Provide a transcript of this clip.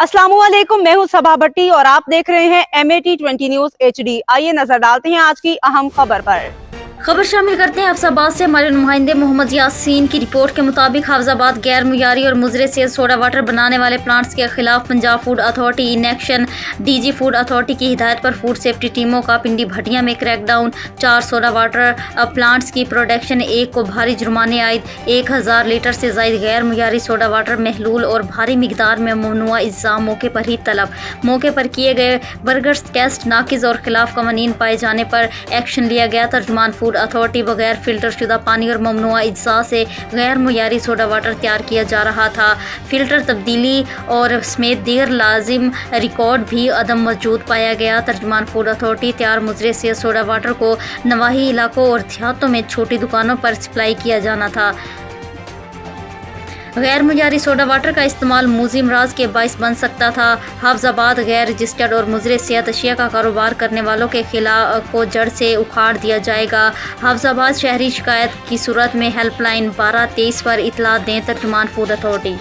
अस्सलाम वालेकुम, मैं हूं सबा भट्टी और आप देख रहे हैं MAT20 न्यूज HD। आइए नजर डालते हैं आज की अहम खबर पर। खबर शामिल करते हैं हफ्साबाद से। हमारे नुमाइंदे मोहम्मद यासीन की रिपोर्ट के मुताबिक हफ्साबाद गैर मुयारी और मुजरे से सोडा वाटर बनाने वाले प्लांट्स के खिलाफ Punjab food authority in action. DG food authority की हिदायत पर फूड सेफ्टी टीमों का पिंडी भटिया में क्रैकडाउन। 4 सोडा वाटर प्लांट्स की प्रोडक्शन एक को भारी जुर्माने आयद। 1000 लीटर से ज्यादा गैर मुयारी सोडा वाटर महलूल और भारी मिकदार में ममनुआ इज्जा मौके पर ही तलब। मौके पर किए गए बर्गर्स टेस्ट नाकिज और खिलाफ कवानीन पाए जाने पर एक्शन लिया गया। तर्जुमान फूड अथॉरिटी बगैर फिल्टर शुदा पानी और ममनुआ इज्जा से गैर मुयारी सोडा वाटर तैयार किया जा रहा था। फिल्टर तब्दीली और समेत दीगर लाजिम रिकॉर्ड भी अदम मौजूद पाया गया। तर्जुमान फूड अथॉरिटी तैयार मुजरे से सोडा वाटर को नवाही इलाकों और देहातों में छोटी दुकानों पर सप्लाई किया जाना था। गैर मुयारी सोडा वाटर का इस्तेमाल मूजी अमराज के बाइस बन सकता था। हाफजाबाद गैर रजिस्टर्ड और मुजरे सेहत अशिया का कारोबार करने वालों के खिलाफ को जड़ से उखाड़ दिया जाएगा। हाफजाबाद शहरी शिकायत की सूरत में हेल्पलाइन 1223 पर इतला दें। तर्जुमान फूड अथॉरिटी।